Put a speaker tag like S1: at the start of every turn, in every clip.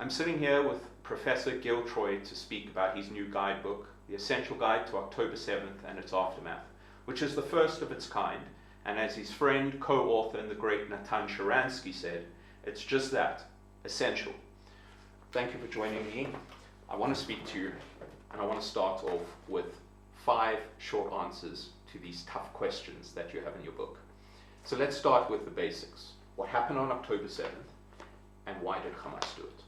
S1: I'm sitting here with Professor Gil Troy to speak about his new guidebook, The Essential Guide to October 7th and Its Aftermath, which is the first of its kind, and as his friend, co-author, and the great Natan Sharansky said, it's just that, essential. Thank you for joining me. I want to speak to you, and I want to start off with 5 short answers to these tough questions that you have in your book. So let's start with the basics. What happened on October 7th, and why did Hamas do it?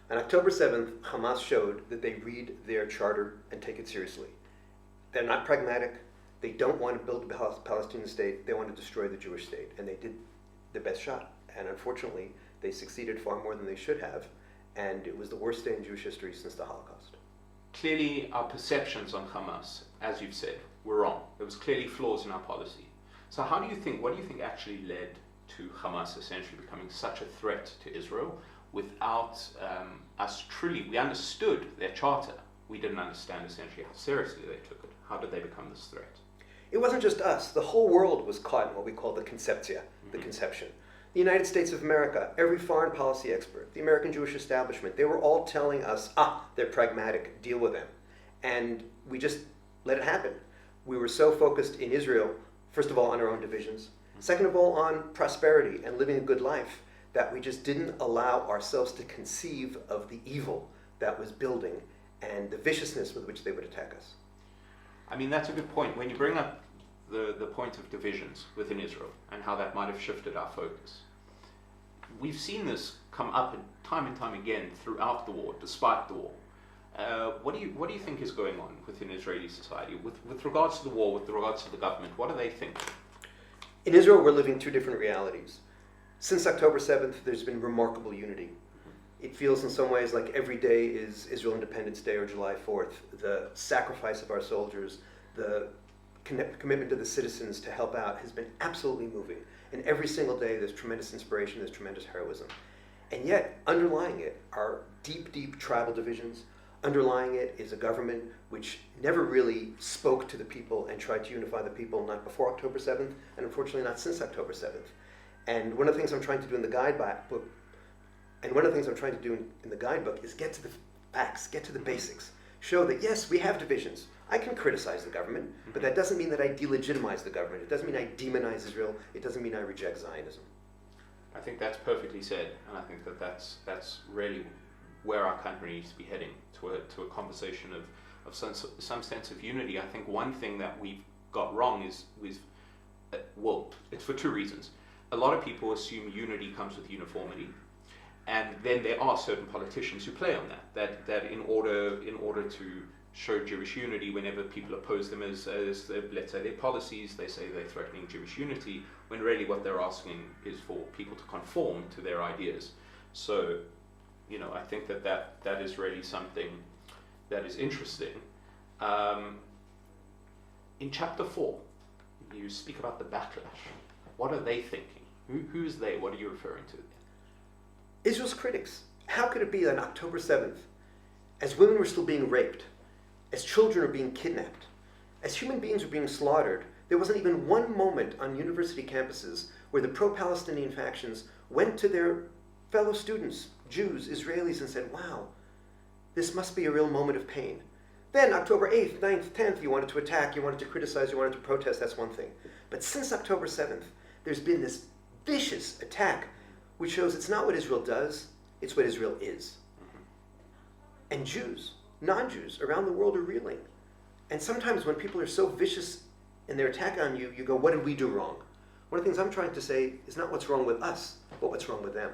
S2: On October 7th, Hamas showed that they read their charter and take it seriously. They're not pragmatic. They don't want to build a Palestinian state. They want to destroy the Jewish state. And they did their best shot. And unfortunately, they succeeded far more than they should have. And it was the worst day in Jewish history since the Holocaust.
S1: Clearly, our perceptions on Hamas, as you've said, were wrong. There was clearly flaws in our policy. So what do you think actually led to Hamas essentially becoming such a threat to Israel without us truly, we understood their charter. We didn't understand essentially how seriously they took it. How did they become this threat?
S2: It wasn't just us. The whole world was caught in what we call the conceptia, the conception. The United States of America, every foreign policy expert, the American Jewish establishment, they were all telling us, they're pragmatic, deal with them. And we just let it happen. We were so focused in Israel, first of all, on our own divisions, second of all, on prosperity and living a good life, that we just didn't allow ourselves to conceive of the evil that was building and the viciousness with which they would attack us.
S1: I mean, that's a good point. When you bring up the point of divisions within Israel and how that might have shifted our focus, we've seen this come up time and time again throughout the war, despite the war. What do you think is going on within Israeli society with regards to the war, with regards to the government? What do they think?
S2: In Israel, we're living 2 different realities. Since October 7th, there's been remarkable unity. It feels in some ways like every day is Israel Independence Day or July 4th. The sacrifice of our soldiers, the commitment to the citizens to help out has been absolutely moving. And every single day there's tremendous inspiration, there's tremendous heroism. And yet, underlying it are deep, deep tribal divisions. Underlying it is a government which never really spoke to the people and tried to unify the people, not before October 7th, and unfortunately not since October 7th. And one of the things I'm trying to do in the guidebook, is get to the facts, get to the basics. Show that, yes, we have divisions. I can criticize the government, but that doesn't mean that I delegitimize the government. It doesn't mean I demonize Israel. It doesn't mean I reject Zionism.
S1: I think that's perfectly said, and I think that's really where our country needs to be heading, to a conversation of some sense of unity. I think one thing that we've got wrong is it's for 2 reasons. A lot of people assume unity comes with uniformity, and then there are certain politicians who play on that in order to show Jewish unity, whenever people oppose them as let's say their policies, they say they're threatening Jewish unity, when really what they're asking is for people to conform to their ideas. So, I think that is really something that is interesting. In chapter 4, you speak about the backlash. What are they thinking? Who's they? What are you referring to?
S2: Israel's critics. How could it be that on October 7th, as women were still being raped, as children are being kidnapped, as human beings are being slaughtered, there wasn't even one moment on university campuses where the pro-Palestinian factions went to their fellow students, Jews, Israelis, and said, wow, this must be a real moment of pain. Then October 8th, 9th, 10th, you wanted to attack, you wanted to criticize, you wanted to protest, that's one thing. But since October 7th, there's been this vicious attack which shows it's not what Israel does, it's what Israel is. And Jews, non-Jews around the world are reeling. And sometimes when people are so vicious in their attack on you, you go, what did we do wrong? One of the things I'm trying to say is not what's wrong with us, but what's wrong with them.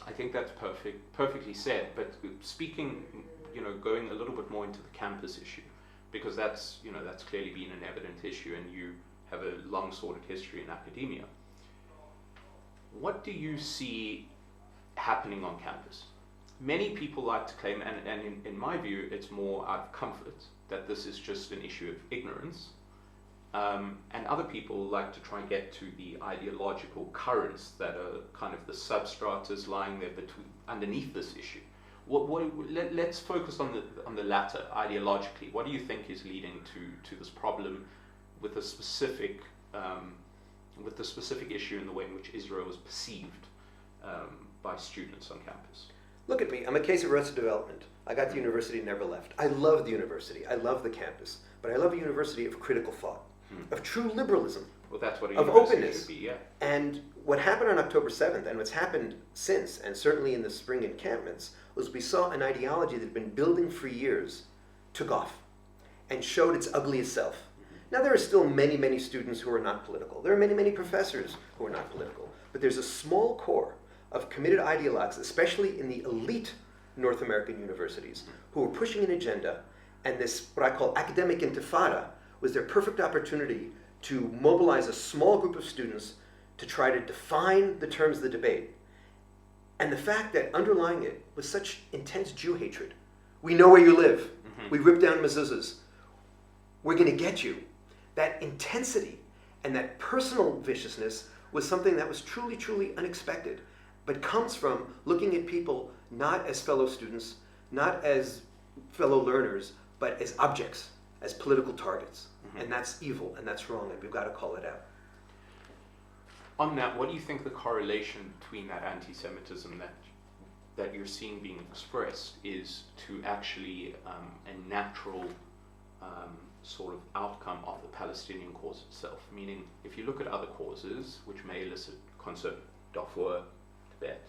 S1: I think that's perfectly said, but speaking, going a little bit more into the campus issue, because that's clearly been an evident issue, and you have a long sordid history in academia. What do you see happening on campus? Many people like to claim, and in my view, it's more out of comfort, that this is just an issue of ignorance. And other people like to try and get to the ideological currents that are kind of the substratas lying there underneath this issue. Let's focus on the latter, ideologically. What do you think is leading to this problem with the specific issue in the way in which Israel is perceived by students on campus?
S2: Look at me. I'm a case of Arrested Development. I got to university, never left. I love the university. I love the campus. But I love a university of critical thought, of true liberalism,
S1: Well, that's what a
S2: of
S1: university
S2: openness.
S1: should be, yeah.
S2: And what happened on October 7th, and what's happened since, and certainly in the spring encampments, was we saw an ideology that had been building for years took off and showed its ugliest self. Now, there are still many, many students who are not political. There are many, many professors who are not political. But there's a small core of committed ideologues, especially in the elite North American universities, who were pushing an agenda, and this, what I call academic intifada, was their perfect opportunity to mobilize a small group of students to try to define the terms of the debate. And the fact that underlying it was such intense Jew hatred. We know where you live. We rip down mezuzahs. We're going to get you. That intensity and that personal viciousness was something that was truly, truly unexpected, but comes from looking at people not as fellow students, not as fellow learners, but as objects, as political targets. And that's evil, and that's wrong, and we've got to call it out.
S1: On that, what do you think the correlation between that anti-Semitism that you're seeing being expressed is to actually a natural sort of outcome of the Palestinian cause itself? Meaning, if you look at other causes which may elicit concern, Darfur, Tibet,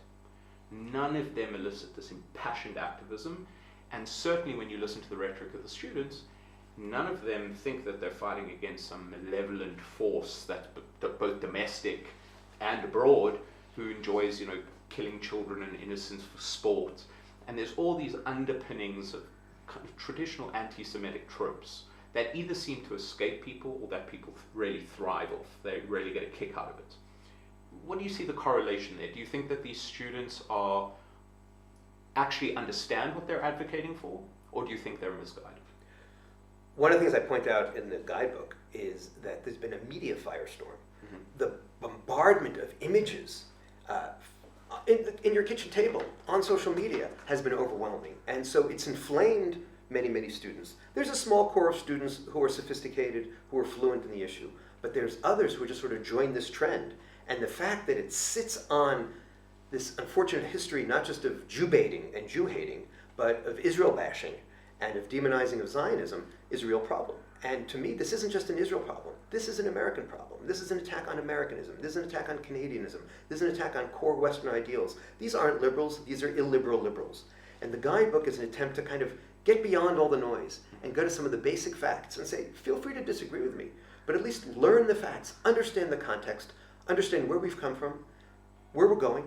S1: none of them elicit this impassioned activism, and certainly when you listen to the rhetoric of the students, none of them think that they're fighting against some malevolent force that's both domestic and abroad, who enjoys, killing children and innocents for sport. And there's all these underpinnings of kind of traditional anti-Semitic tropes that either seem to escape people or that people really thrive off. They really get a kick out of it. What do you see the correlation there? Do you think that these students are actually understand what they're advocating for, or do you think they're misguided?
S2: One of the things I point out in the guidebook is that there's been a media firestorm. The bombardment of images in your kitchen table, on social media, has been overwhelming. And so it's inflamed many, many students. There's a small core of students who are sophisticated, who are fluent in the issue, but there's others who just sort of joined this trend. And the fact that it sits on this unfortunate history, not just of Jew baiting and Jew hating, but of Israel bashing and of demonizing of Zionism, is a real problem. And to me, this isn't just an Israel problem. This is an American problem. This is an attack on Americanism. This is an attack on Canadianism. This is an attack on core Western ideals. These aren't liberals. These are illiberal liberals. And the guidebook is an attempt to kind of get beyond all the noise and go to some of the basic facts and say, feel free to disagree with me, but at least learn the facts, understand the context, understand where we've come from, where we're going,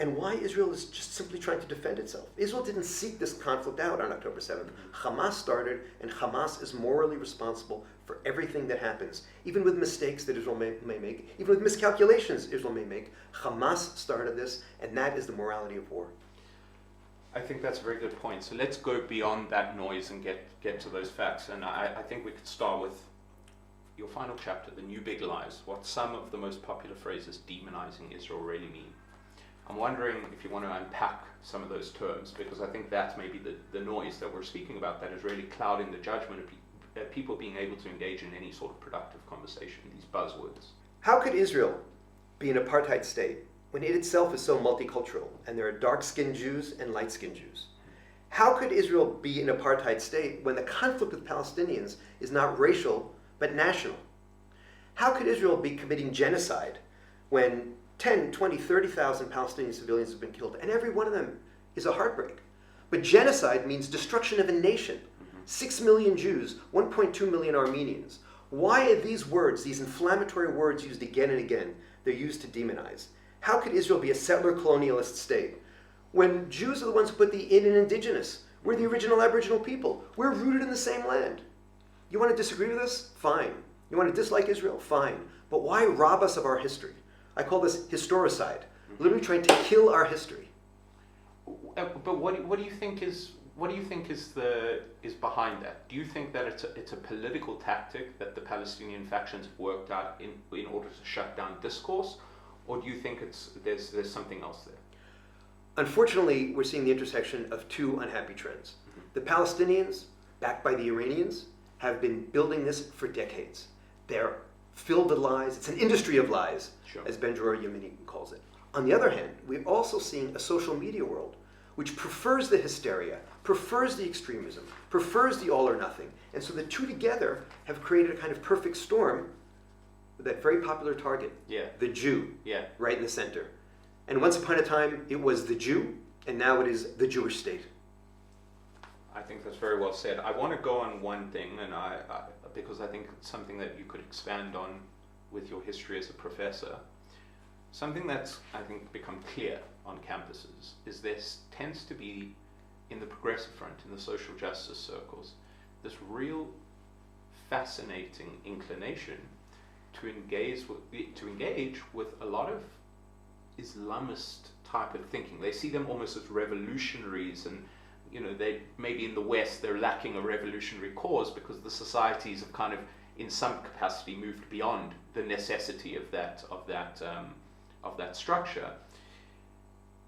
S2: and why Israel is just simply trying to defend itself. Israel didn't seek this conflict out on October 7th. Hamas started, and Hamas is morally responsible for everything that happens, even with mistakes that Israel may make, even with miscalculations Israel may make. Hamas started this, and that is the morality of war.
S1: I think that's a very good point. So let's go beyond that noise and get to those facts. And I think we could start with your final chapter, The New Big Lies, what some of the most popular phrases demonizing Israel really mean. I'm wondering if you want to unpack some of those terms, because I think that's maybe the noise that we're speaking about that is really clouding the judgment of people being able to engage in any sort of productive conversation, these buzzwords.
S2: How could Israel be an apartheid state when it itself is so multicultural and there are dark-skinned Jews and light-skinned Jews? How could Israel be an apartheid state when the conflict with Palestinians is not racial but national? How could Israel be committing genocide when 10, 20, 30,000 Palestinian civilians have been killed, and every one of them is a heartbreak? But genocide means destruction of a nation. 6 million Jews, 1.2 million Armenians. Why are these words, these inflammatory words, used again and again? They're used to demonize. How could Israel be a settler colonialist state when Jews are the ones who put the in and indigenous? We're the original Aboriginal people. We're rooted in the same land. You want to disagree with us? Fine. You want to dislike Israel? Fine. But why rob us of our history? I call this historicide, literally trying to kill our history.
S1: But what do you think is behind that? Do you think that it's a political tactic that the Palestinian factions have worked out in order to shut down discourse, or do you think there's something else there?
S2: Unfortunately, we're seeing the intersection of two unhappy trends. The Palestinians, backed by the Iranians, have been building this for decades. They're filled with lies. It's an industry of lies,
S1: sure,
S2: as Ben-Dror Yemeni calls it. On the other hand, we're also seeing a social media world which prefers the hysteria, prefers the extremism, prefers the all or nothing. And so the two together have created a kind of perfect storm with that very popular target, the Jew, right in the center. And once upon a time, it was the Jew, and now it is the Jewish state.
S1: I think that's very well said. I want to go on one thing, and because I think it's something that you could expand on with your history as a professor. Something that's, I think, become clear on campuses is this tends to be, in the progressive front, in the social justice circles, this real fascinating inclination to engage with a lot of Islamist type of thinking. They see them almost as revolutionaries, and they maybe in the West they're lacking a revolutionary cause because the societies have kind of, in some capacity, moved beyond the necessity of that structure.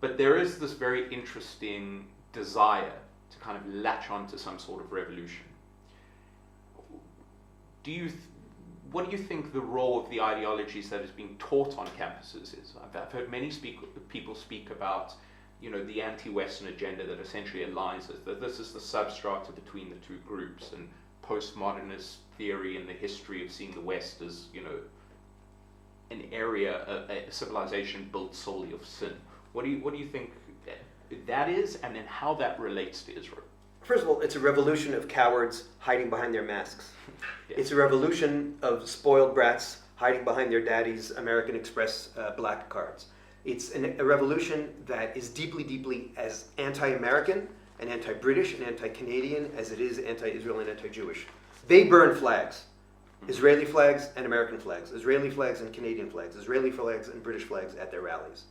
S1: But there is this very interesting desire to kind of latch onto some sort of revolution. What do you think the role of the ideologies that is being taught on campuses is? I've heard many people speak about, the anti-Western agenda that essentially aligns us, that this is the substrata between the two groups, and postmodernist theory and the history of seeing the West as, an area, a civilization built solely of sin. What do you think that is, and then how that relates to Israel?
S2: First of all, it's a revolution of cowards hiding behind their masks.
S1: Yeah.
S2: It's a revolution of spoiled brats hiding behind their daddy's American Express black cards. It's a revolution that is deeply, deeply as anti-American and anti-British and anti-Canadian as it is anti-Israel and anti-Jewish. They burn flags. Israeli flags and American flags, Israeli flags and Canadian flags, Israeli flags and British flags at their rallies.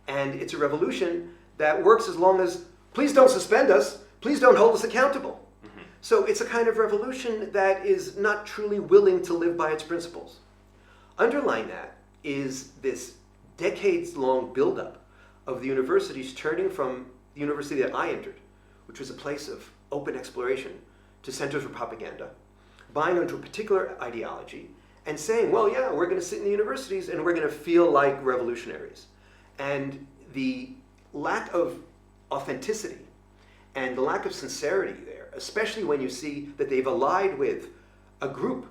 S2: And it's a revolution that works as long as, please don't suspend us, please don't hold us accountable. Mm-hmm. So it's a kind of revolution that is not truly willing to live by its principles. Underlying that is this decades-long buildup of the universities turning from the university that I entered, which was a place of open exploration, to centers for propaganda, buying into a particular ideology and saying, well, yeah, we're going to sit in the universities and we're going to feel like revolutionaries. And the lack of authenticity and the lack of sincerity there, especially when you see that they've allied with a group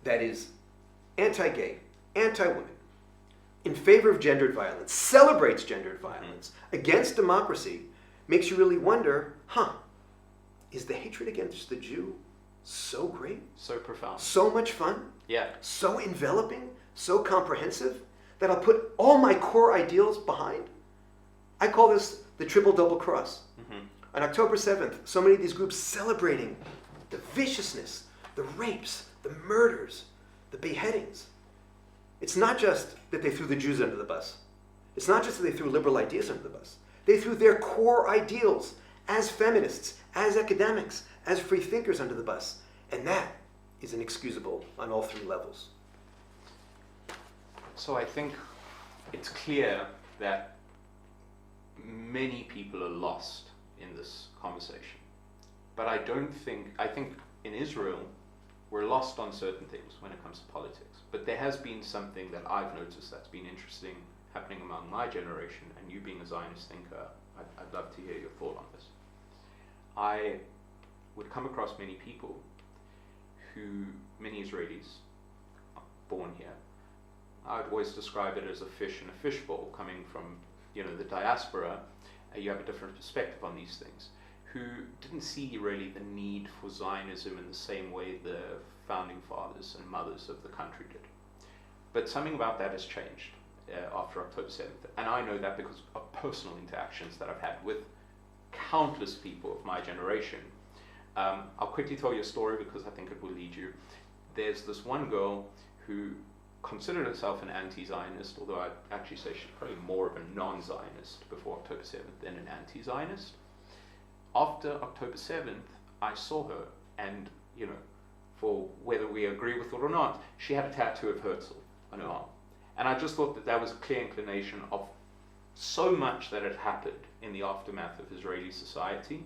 S2: that is anti-gay, anti-women, in favor of gendered violence, celebrates gendered violence, against democracy, makes you really wonder, is the hatred against the Jew so great?
S1: So profound.
S2: So much fun?
S1: Yeah.
S2: So enveloping? So comprehensive? That I'll put all my core ideals behind? I call this the triple double cross. Mm-hmm. On October 7th, so many of these groups celebrating the viciousness, the rapes, the murders, the beheadings. It's not just that they threw the Jews under the bus. It's not just that they threw liberal ideas under the bus. They threw their core ideals as feminists, as academics, as free thinkers under the bus. And that is inexcusable on all three levels.
S1: So I think it's clear that many people are lost in this conversation. But I think in Israel, we're lost on certain things when it comes to politics. But there has been something that I've noticed that's been interesting happening among my generation, and you being a Zionist thinker, I'd love to hear your thought on this. I would come across many people many Israelis born here. I would always describe it as a fish in a fishbowl coming from, the diaspora. You have a different perspective on these things, who didn't see really the need for Zionism in the same way the founding fathers and mothers of the country did. But something about that has changed after October 7th. And I know that because of personal interactions that I've had with countless people of my generation. I'll quickly tell you a story because I think it will lead you. There's this one girl who considered herself an anti-Zionist, although I'd actually say she's probably more of a non-Zionist before October 7th than an anti-Zionist. After October 7th, I saw her, and, for whether we agree with it or not, she had a tattoo of Herzl on her arm. And I just thought that was a clear inclination of so much that had happened in the aftermath of Israeli society.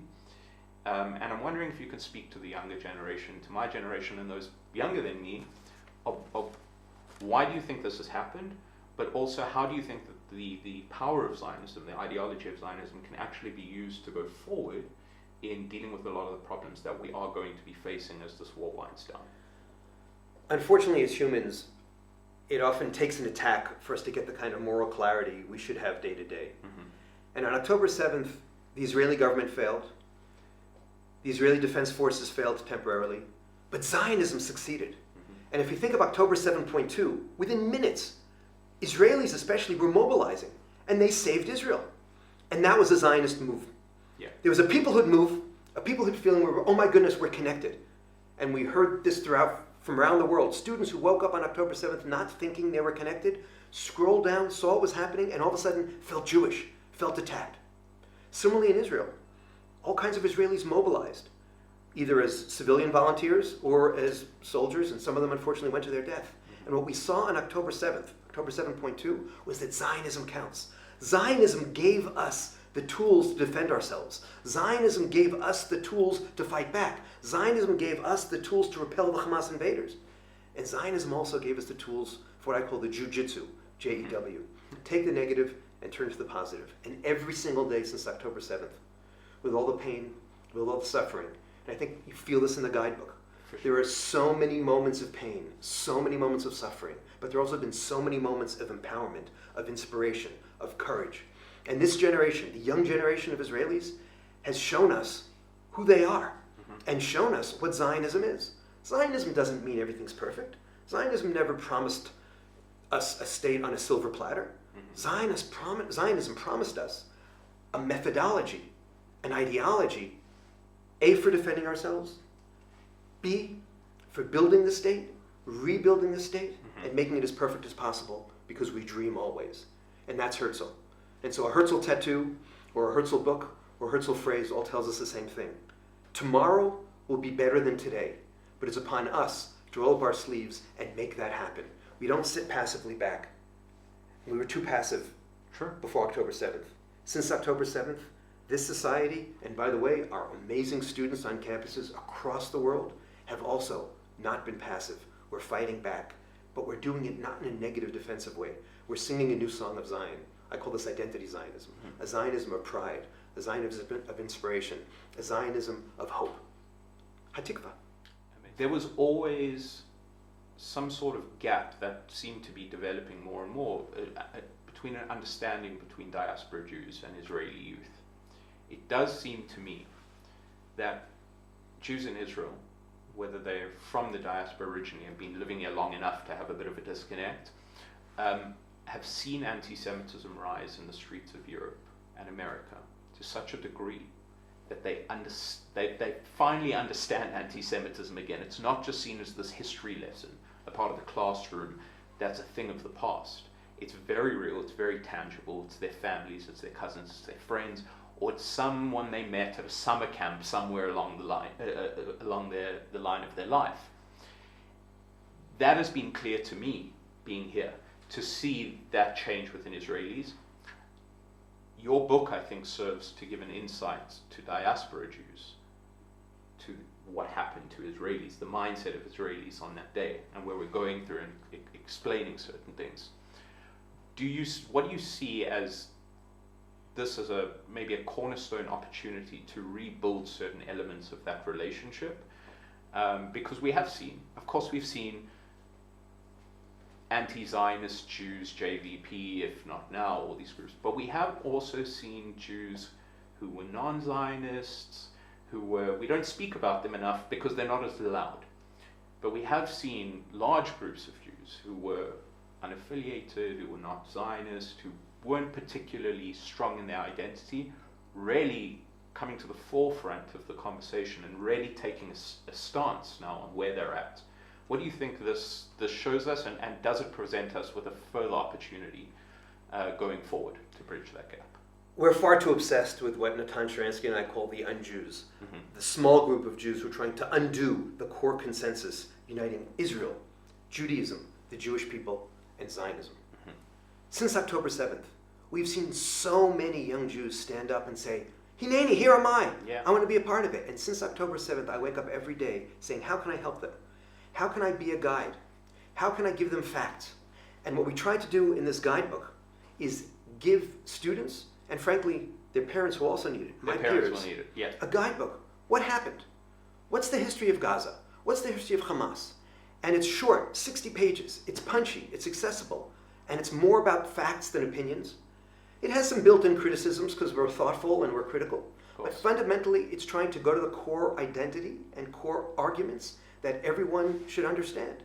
S1: And I'm wondering if you could speak to the younger generation, to my generation and those younger than me, of why do you think this has happened, but also how do you think that the power of Zionism, the ideology of Zionism, can actually be used to go forward in dealing with a lot of the problems that we are going to be facing as this war winds down.
S2: Unfortunately, as humans, it often takes an attack for us to get the kind of moral clarity we should have day to day. And on October 7th, the Israeli government failed. The Israeli Defense Forces failed temporarily, but Zionism succeeded. And if you think of October 7.2, within minutes, Israelis especially were mobilizing, and they saved Israel. And that was a Zionist move.
S1: Yeah.
S2: There was a peoplehood move, a peoplehood feeling where, oh my goodness, we're connected. And we heard this throughout from around the world. Students who woke up on October 7th not thinking they were connected, scrolled down, saw what was happening, and all of a sudden felt Jewish, felt attacked. Similarly in Israel, all kinds of Israelis mobilized, either as civilian volunteers or as soldiers, and some of them unfortunately went to their death. And what we saw on October 7th, October 7.2, was that Zionism counts. Zionism gave us the tools to defend ourselves. Zionism gave us the tools to fight back. Zionism gave us the tools to repel the Hamas invaders. And Zionism also gave us the tools for what I call the jujitsu, J-E-W. Take the negative and turn to the positive. And every single day since October 7th, with all the pain, with all the suffering, and I think you feel this in the guidebook, there are so many moments of pain, so many moments of suffering, but there have also been so many moments of empowerment, of inspiration, of courage. And this generation, the young generation of Israelis, has shown us who they are and shown us what Zionism is. Zionism doesn't mean everything's perfect. Zionism never promised us a state on a silver platter. Zionism promised us a methodology, an ideology, A, for defending ourselves, B, for building the state, rebuilding the state, and making it as perfect as possible, because we dream always. And that's Herzl. And so a Herzl tattoo, or a Herzl book, or a Herzl phrase all tells us the same thing. Tomorrow will be better than today, but it's upon us to roll up our sleeves and make that happen. We don't sit passively back. We were too passive before October 7th. Since October 7th, this society, and by the way, our amazing students on campuses across the world, have also not been passive. We're fighting back, but we're doing it not in a negative, defensive way. We're singing a new song of Zion. I call this identity Zionism, a Zionism of pride, a Zionism of inspiration, a Zionism of hope. Hatikva.
S1: There was always some sort of gap that seemed to be developing more and more between an understanding between diaspora Jews and Israeli youth. It does seem to me that Jews in Israel, whether they're from the diaspora originally and been living here long enough to have a bit of a disconnect, have seen anti-Semitism rise in the streets of Europe and America to such a degree that they finally understand anti-Semitism again. It's not just seen as this history lesson, a part of the classroom that's a thing of the past. It's very real, it's very tangible, it's their families, it's their cousins, it's their friends, or it's someone they met at a summer camp somewhere along the line, the line of their life. That has been clear to me, being here, to see that change within Israelis. Your book, I think, serves to give an insight to diaspora Jews, to what happened to Israelis, the mindset of Israelis on that day, and where we're going through and explaining certain things. What do you see as this as maybe a cornerstone opportunity to rebuild certain elements of that relationship? Because we have seen, of course, we've seen anti-Zionist Jews, JVP, if not now, all these groups. But we have also seen Jews who were non-Zionists, we don't speak about them enough because they're not as loud. But we have seen large groups of Jews who were unaffiliated, who were not Zionist, who weren't particularly strong in their identity, really coming to the forefront of the conversation and really taking a stance now on where they're at. What do you think this shows us, and does it present us with a further opportunity going forward to bridge that gap?
S2: We're far too obsessed with what Natan Sharansky and I call the un-Jews, the small group of Jews who are trying to undo the core consensus uniting Israel, Judaism, the Jewish people, and Zionism. Since October 7th, we've seen so many young Jews stand up and say, Hineni, here am I.
S1: Yeah.
S2: I want to be a part of it. And since October 7th, I wake up every day saying, how can I help them? How can I be a guide? How can I give them facts? And what we try to do in this guidebook is give students, and frankly, their parents will also need it,
S1: Their parents will need it, yes.
S2: a guidebook. What happened? What's the history of Gaza? What's the history of Hamas? And it's short, 60 pages. It's punchy, it's accessible, and it's more about facts than opinions. It has some built-in criticisms because we're thoughtful and we're critical. But fundamentally, it's trying to go to the core identity and core arguments that everyone should understand.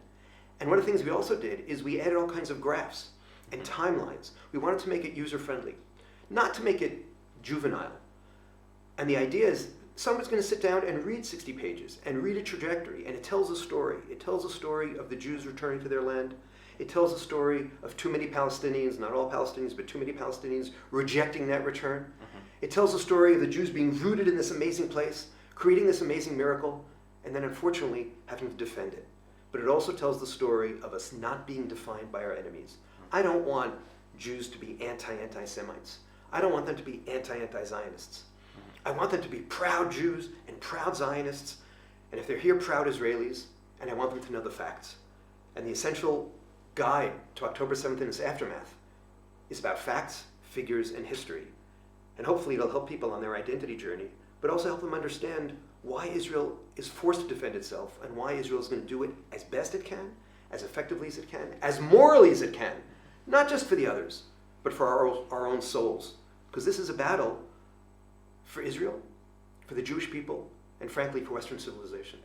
S2: And one of the things we also did is we added all kinds of graphs and timelines. We wanted to make it user-friendly, not to make it juvenile. And the idea is someone's going to sit down and read 60 pages and read a trajectory, and it tells a story. It tells a story of the Jews returning to their land. It tells a story of too many Palestinians, not all Palestinians, but too many Palestinians rejecting that return. It tells a story of the Jews being rooted in this amazing place, creating this amazing miracle, and then unfortunately having to defend it. But it also tells the story of us not being defined by our enemies. I don't want Jews to be anti-Semites. I don't want them to be anti-Zionists. I want them to be proud Jews and proud Zionists, and if they're here, proud Israelis, and I want them to know the facts. And the essential guide to October 7th and its aftermath is about facts, figures, and history. And hopefully it'll help people on their identity journey, but also help them understand why Israel is forced to defend itself and why Israel is going to do it as best it can, as effectively as it can, as morally as it can, not just for the others, but for our own souls. Because this is a battle for Israel, for the Jewish people, and frankly for Western civilization.